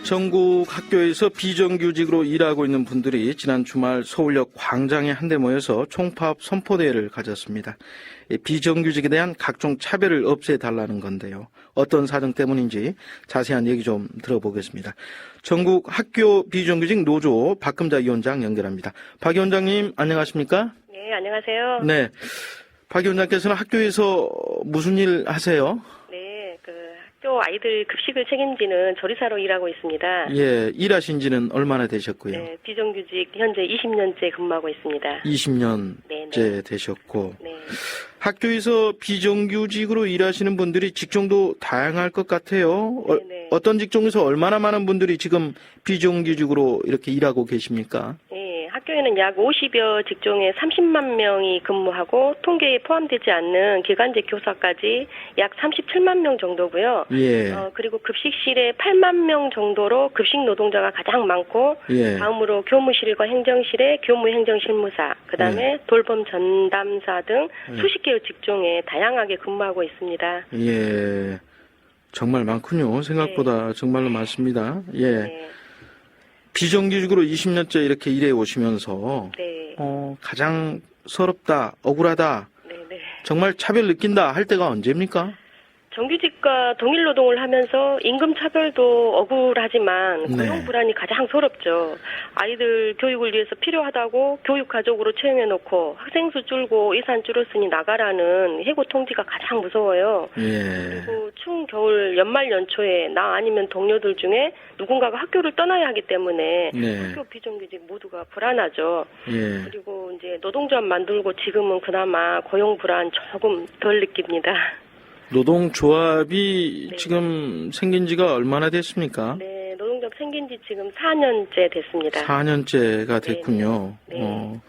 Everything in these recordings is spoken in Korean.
전국 학교에서 비정규직으로 일하고 있는 분들이 지난 주말 서울역 광장에 한데 모여서 총파업 선포대회를 가졌습니다. 비정규직에 대한 각종 차별을 없애달라는 건데요. 어떤 사정 때문인지 자세한 얘기 좀 들어보겠습니다. 전국 학교 비정규직 노조 박금자 위원장 연결합니다. 박 위원장님 안녕하십니까? 네, 안녕하세요. 네, 박 위원장께서는 학교에서 무슨 일 하세요? 네, 학교 아이들 급식을 책임지는 조리사로 일하고 있습니다. 예, 일하신 지는 얼마나 되셨고요? 네, 비정규직 현재 20년째 근무하고 있습니다. 20년째 네네. 되셨고. 네. 학교에서 비정규직으로 일하시는 분들이 직종도 다양할 것 같아요. 네네. 어떤 직종에서 얼마나 많은 분들이 지금 비정규직으로 이렇게 일하고 계십니까? 네, 학교에는 약 50여 직종에 30만 명이 근무하고 통계에 포함되지 않는 기간제 교사까지 약 37만 명 정도고요. 예. 그리고 급식실에 8만 명 정도로 급식 노동자가 가장 많고 예. 다음으로 교무실과 행정실에 교무행정실무사, 그다음에 돌봄 전담사 등 수십 개의 직종에 다양하게 근무하고 있습니다. 예. 정말 많군요. 생각보다 정말로 많습니다. 예. 네. 비정규직으로 20년째 이렇게 일해 오시면서 네. 가장 서럽다, 억울하다, 네. 정말 차별 느낀다 할 때가 언제입니까? 정규직과 동일 노동을 하면서 임금 차별도 억울하지만 네. 고용 불안이 가장 서럽죠. 아이들 교육을 위해서 필요하다고 교육 가족으로 채용해놓고 학생 수 줄고 예산 줄었으니 나가라는 해고 통지가 가장 무서워요. 예. 그리고 추운 겨울 연말 연초에 나 아니면 동료들 중에 누군가가 학교를 떠나야 하기 때문에 네. 학교 비정규직 모두가 불안하죠. 예. 그리고 이제 노동조합 만들고 지금은 그나마 고용 불안 조금 덜 느낍니다. 노동조합이 네. 지금 생긴 지가 얼마나 됐습니까? 네, 노동조합 생긴 지 지금 4년째 됐습니다. 4년째가 됐군요. 네.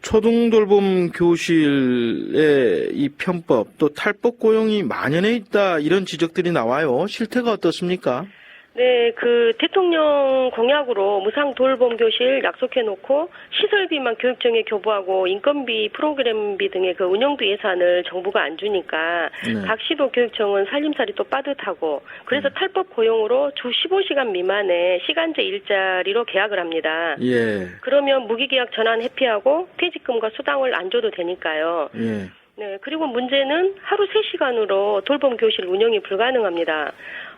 초등돌봄 교실의 이 편법 또 탈법 고용이 만연해 있다 이런 지적들이 나와요. 실태가 어떻습니까? 네, 대통령 공약으로 무상 돌봄 교실 약속해놓고 시설비만 교육청에 교부하고 인건비, 프로그램비 등의 운영비 예산을 정부가 안 주니까 네. 각 시도 교육청은 살림살이 또 빠듯하고 그래서 탈법 고용으로 주 15시간 미만의 시간제 일자리로 계약을 합니다. 예. 그러면 무기계약 전환 회피하고 퇴직금과 수당을 안 줘도 되니까요. 예. 네, 그리고 문제는 하루 3시간으로 돌봄 교실 운영이 불가능합니다.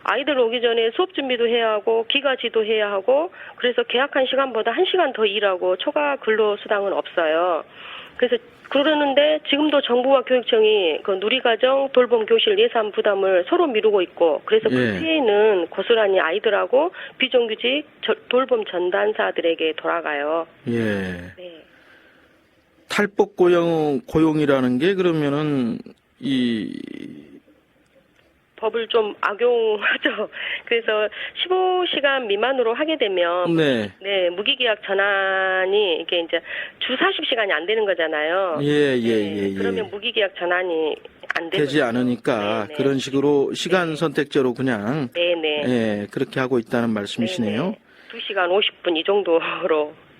아이들 오기 전에 수업 준비도 해야 하고 기가 지도해야 하고 그래서 계약한 시간보다 1시간 더 일하고 초과 근로수당은 없어요. 그래서 그러는데 지금도 정부와 교육청이 누리과정 돌봄 교실 예산 부담을 서로 미루고 있고 그래서 그 예. 피해는 고스란히 아이들하고 비정규직 돌봄 전담사들에게 돌아가요. 예. 네. 탈법 고용이라는 게 그러면은 법을 좀 악용하죠. 그래서 15시간 미만으로 하게 되면 네. 무기계약 전환이 이게 이제 주 40시간이 안 되는 거잖아요. 예. 그러면 무기계약 전환이 안 되지 않으니까 네네. 그런 식으로 시간 선택제로 그냥 네네. 예, 그렇게 하고 있다는 말씀이시네요. 네네. 2시간 50분 이 정도로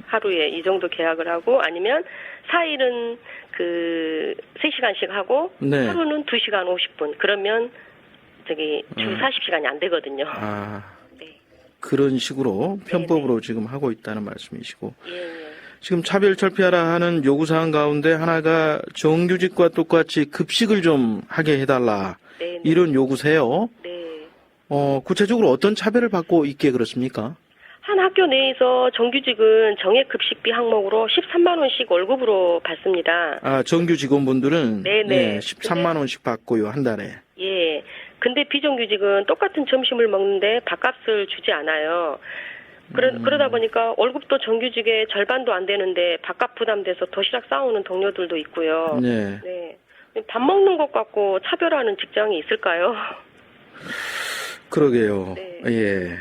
하루에 이 정도 계약을 하고 아니면 4일은 3시간씩 하고 네. 하루는 2시간 50분. 그러면 주 40시간이 안 되거든요. 네. 그런 식으로 편법으로 지금 하고 있다는 말씀이시고 예. 지금 차별 철폐하라 하는 요구사항 가운데 하나가 정규직과 똑같이 급식을 좀 하게 해달라 네네. 이런 요구세요. 네. 구체적으로 어떤 차별을 받고 있게 그렇습니까? 한 학교 내에서 정규직은 정액급식비 항목으로 13만 원씩 월급으로 받습니다. 정규 직원분들은 네네. 13만 원씩 받고요, 한 달에. 예. 근데 비정규직은 똑같은 점심을 먹는데 밥값을 주지 않아요. 그러다 보니까 월급도 정규직의 절반도 안 되는데 밥값 부담돼서 도시락 싸우는 동료들도 있고요. 네. 네. 밥 먹는 것 갖고 차별하는 직장이 있을까요? 그러게요. 네. 예.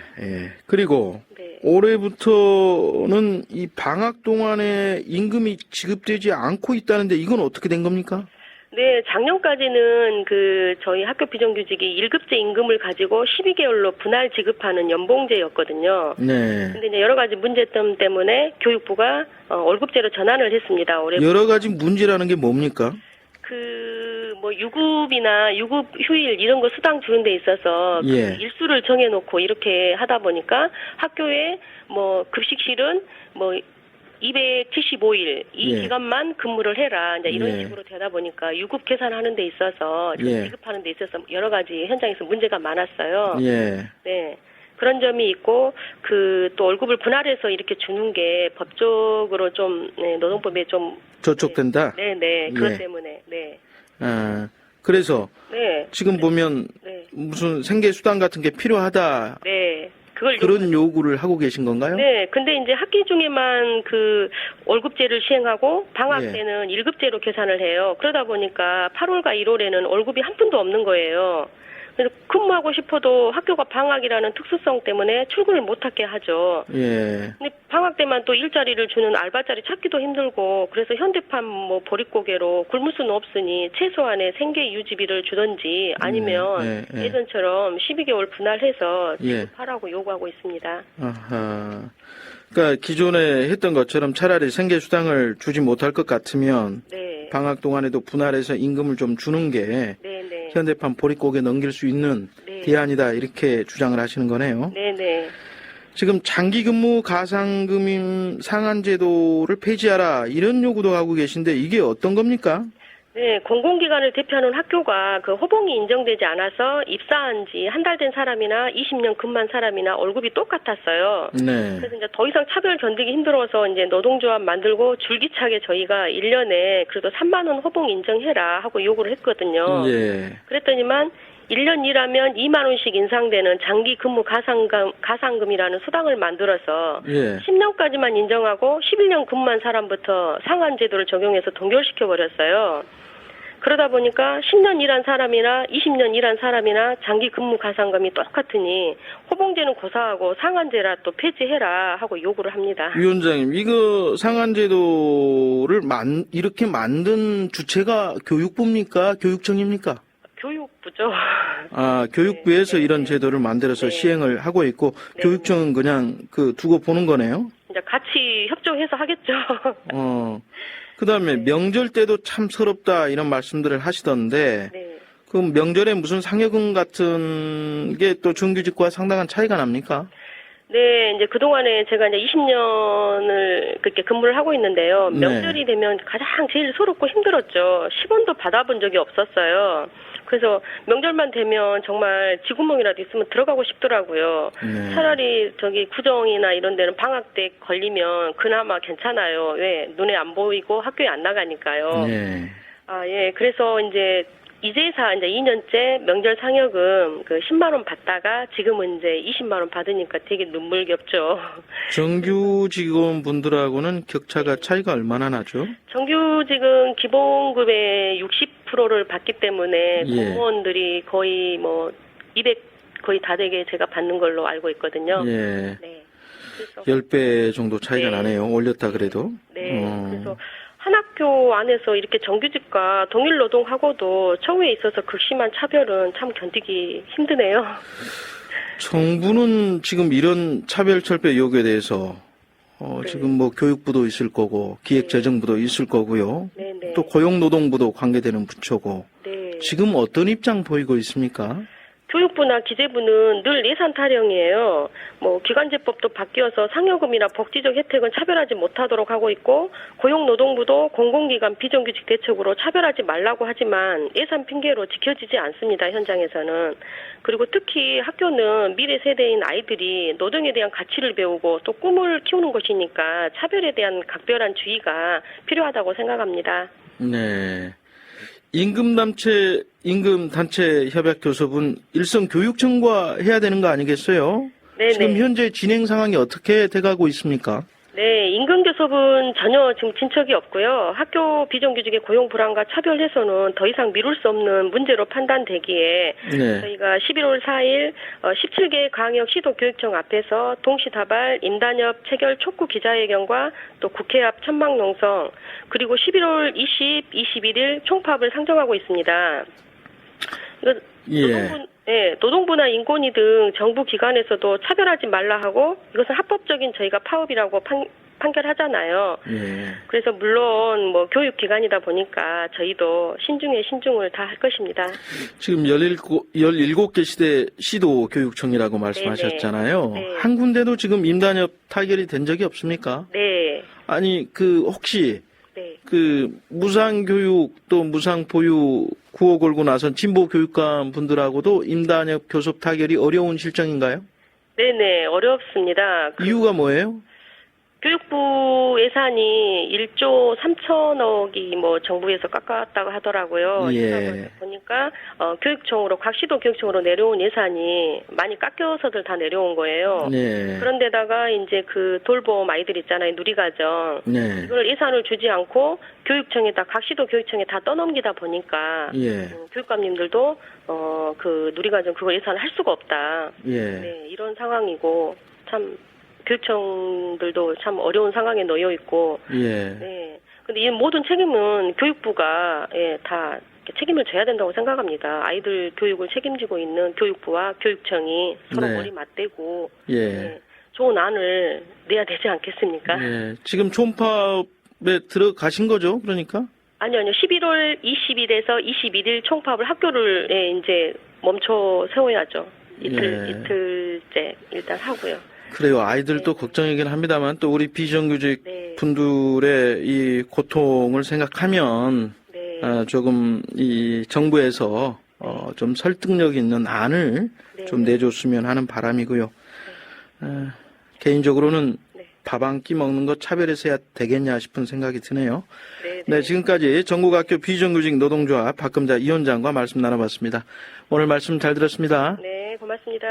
그리고 네. 올해부터는 이 방학 동안에 임금이 지급되지 않고 있다는데 이건 어떻게 된 겁니까? 네, 작년까지는 저희 학교 비정규직이 1급제 임금을 가지고 12개월로 분할 지급하는 연봉제였거든요. 네. 근데 이제 여러 가지 문제점 때문에 교육부가 월급제로 전환을 했습니다. 올해 여러 가지 문제라는 게 뭡니까? 뭐 유급이나 유급 휴일 이런 거 수당 주는 데 있어서 그 예. 일수를 정해놓고 이렇게 하다 보니까 학교에 뭐 급식실은 뭐 275일 이 예. 기간만 근무를 해라 이제 이런 예. 식으로 되다 보니까 유급 계산하는 데 있어서 예. 지급하는 데 있어서 여러 가지 현장에서 문제가 많았어요. 예. 네. 그런 점이 있고 그 또 월급을 분할해서 이렇게 주는 게 법적으로 좀 네, 노동법에 좀 저촉된다. 네네 그것 예. 때문에 네. 아, 그래서 네. 지금 보면 네. 무슨 생계 수당 같은 게 필요하다. 네. 그걸 그런 요구를 하고 계신 건가요? 네, 근데 이제 학기 중에만 그 월급제를 시행하고 방학 예. 때는 1급제로 계산을 해요. 그러다 보니까 8월과 1월에는 월급이 한 푼도 없는 거예요. 그래서 근무하고 싶어도 학교가 방학이라는 특수성 때문에 출근을 못하게 하죠. 예. 근데 방학 때만 또 일자리를 주는 알바자리 찾기도 힘들고 그래서 현대판 뭐 보릿고개로 굶을 수는 없으니 최소한의 생계 유지비를 주든지 아니면 예. 예전처럼 12개월 분할해서 예. 지급하라고 요구하고 있습니다. 아하. 그러니까 기존에 했던 것처럼 차라리 생계 수당을 주지 못할 것 같으면 네. 방학 동안에도 분할해서 임금을 좀 주는 게 네네. 현대판 보릿고개 넘길 수 있는 네. 대안이다 이렇게 주장을 하시는 거네요. 네네. 지금 장기근무 가상금임 상한제도를 폐지하라 이런 요구도 하고 계신데 이게 어떤 겁니까? 네, 공공기관을 대표하는 학교가 그 호봉이 인정되지 않아서 입사한 지 한 달 된 사람이나 20년 근무한 사람이나 월급이 똑같았어요. 네. 그래서 이제 더 이상 차별 견디기 힘들어서 이제 노동조합 만들고 줄기차게 저희가 1년에 그래도 3만 원 호봉 인정해라 하고 요구를 했거든요. 예. 그랬더니만 1년 일하면 2만 원씩 인상되는 장기 근무 가상금이라는 수당을 만들어서 예. 10년까지만 인정하고 11년 근무한 사람부터 상한 제도를 적용해서 동결시켜 버렸어요. 그러다 보니까 10년 일한 사람이나 20년 일한 사람이나 장기 근무 가상금이 똑같으니 호봉제는 고사하고 상한제라 또 폐지해라 하고 요구를 합니다. 위원장님, 이거 상한제도를 이렇게 만든 주체가 교육부입니까? 교육청입니까? 교육부죠. 아, 교육부에서 네, 이런 네. 제도를 만들어서 네. 시행을 하고 있고 네. 교육청은 그냥 두고 보는 거네요. 이제 같이 협조해서 하겠죠. 그다음에 명절 때도 참 서럽다 이런 말씀들을 하시던데 네. 그럼 명절에 무슨 상여금 같은 게 또 정규직과 상당한 차이가 납니까? 네, 이제 그동안에 제가 이제 20년을 그렇게 근무를 하고 있는데요. 네. 명절이 되면 가장 제일 서럽고 힘들었죠. 10원도 받아본 적이 없었어요. 그래서 명절만 되면 정말 쥐구멍이라도 있으면 들어가고 싶더라고요. 네. 차라리 저기 구정이나 이런 데는 방학 때 걸리면 그나마 괜찮아요. 왜? 눈에 안 보이고 학교에 안 나가니까요. 네. 아, 예. 그래서 이제 이제사 이제 2년째 명절 상여금 그 10만 원 받다가 지금은 이제 20만 원 받으니까 되게 눈물겹죠. 정규 직원분들하고는 격차가 차이가 얼마나 나죠? 정규직은 기본급의 60%를 받기 때문에 예. 공무원들이 거의 뭐 200 거의 다 되게 제가 받는 걸로 알고 있거든요. 예. 네. 그래서 10배 정도 차이가 네. 나네요. 올렸다 그래도. 네. 그래서 한 학교 안에서 이렇게 정규직과 동일 노동하고도 처우에 있어서 극심한 차별은 참 견디기 힘드네요. 정부는 지금 이런 차별철폐 요구에 대해서 네. 지금 뭐 교육부도 있을 거고 기획재정부도 있을 거고요. 네네. 또 고용노동부도 관계되는 부처고 네. 지금 어떤 입장 보이고 있습니까? 교육부나 기재부는 늘 예산 타령이에요. 뭐 기관제법도 바뀌어서 상여금이나 복지적 혜택은 차별하지 못하도록 하고 있고 고용노동부도 공공기관 비정규직 대책으로 차별하지 말라고 하지만 예산 핑계로 지켜지지 않습니다. 현장에서는. 그리고 특히 학교는 미래 세대인 아이들이 노동에 대한 가치를 배우고 또 꿈을 키우는 것이니까 차별에 대한 각별한 주의가 필요하다고 생각합니다. 네. 임금단체 협약교섭은 일선교육청과 해야 되는 거 아니겠어요? 네네. 지금 현재 진행 상황이 어떻게 돼가고 있습니까? 네, 임금교섭은 전혀 지금 진척이 없고요. 학교 비정규직의 고용 불안과 차별 해소는 더 이상 미룰 수 없는 문제로 판단되기에 네. 저희가 11월 4일 17개 광역 시도교육청 앞에서 동시다발 인단협 체결 촉구 기자회견과 또 국회 앞 천막농성 그리고 11월 20, 21일 총파업을 상정하고 있습니다. 이거 예. 노동부나 인권위 등 정부 기관에서도 차별하지 말라 하고 이것은 합법적인 저희가 파업이라고 판결하잖아요. 예. 그래서 물론 뭐 교육기관이다 보니까 저희도 신중에 신중을 다 할 것입니다. 지금 17개 시도 교육청이라고 말씀하셨잖아요. 네. 한 군데도 지금 임단협 타결이 된 적이 없습니까? 네. 아니, 혹시, 네. 무상교육 또 무상보육 구호 걸고 나선 진보교육감 분들하고도 임단협 교섭 타결이 어려운 실정인가요? 네네, 어렵습니다. 이유가 뭐예요? 교육부 예산이 1조 3천억이 뭐 정부에서 깎았다고 하더라고요. 예. 보니까 교육청으로 각 시도 교육청으로 내려온 예산이 많이 깎여서들 다 내려온 거예요. 네. 그런데다가 이제 그 돌봄 아이들 있잖아요, 누리과정. 네. 이걸 예산을 주지 않고 교육청에다 각 시도 교육청에 다 떠넘기다 보니까 예. 교육감님들도 그 누리과정 그거 예산을 할 수가 없다. 예. 네, 이런 상황이고 참. 교육청들도 참 어려운 상황에 놓여 있고, 예. 네. 근데 이 모든 책임은 교육부가 다 책임을 져야 된다고 생각합니다. 아이들 교육을 책임지고 있는 교육부와 교육청이 서로 네. 머리 맞대고 예. 네, 좋은 안을 내야 되지 않겠습니까? 예. 지금 총파업에 들어가신 거죠? 그러니까? 아니요. 11월 20일에서 21일 총파업을 학교를 이제 멈춰 세워야죠. 이틀째 일단 하고요. 그래요. 아이들도 네. 걱정이긴 합니다만 또 우리 비정규직 네. 분들의 이 고통을 생각하면 네. 조금 이 정부에서 좀 설득력 있는 안을 네. 좀 내줬으면 하는 바람이고요. 개인적으로는 네. 밥 한 끼 먹는 거 차별해서 해야 되겠냐 싶은 생각이 드네요. 네. 네, 지금까지 전국학교 비정규직 노동조합 박금자 위원장과 말씀 나눠봤습니다. 오늘 말씀 잘 들었습니다. 네, 고맙습니다.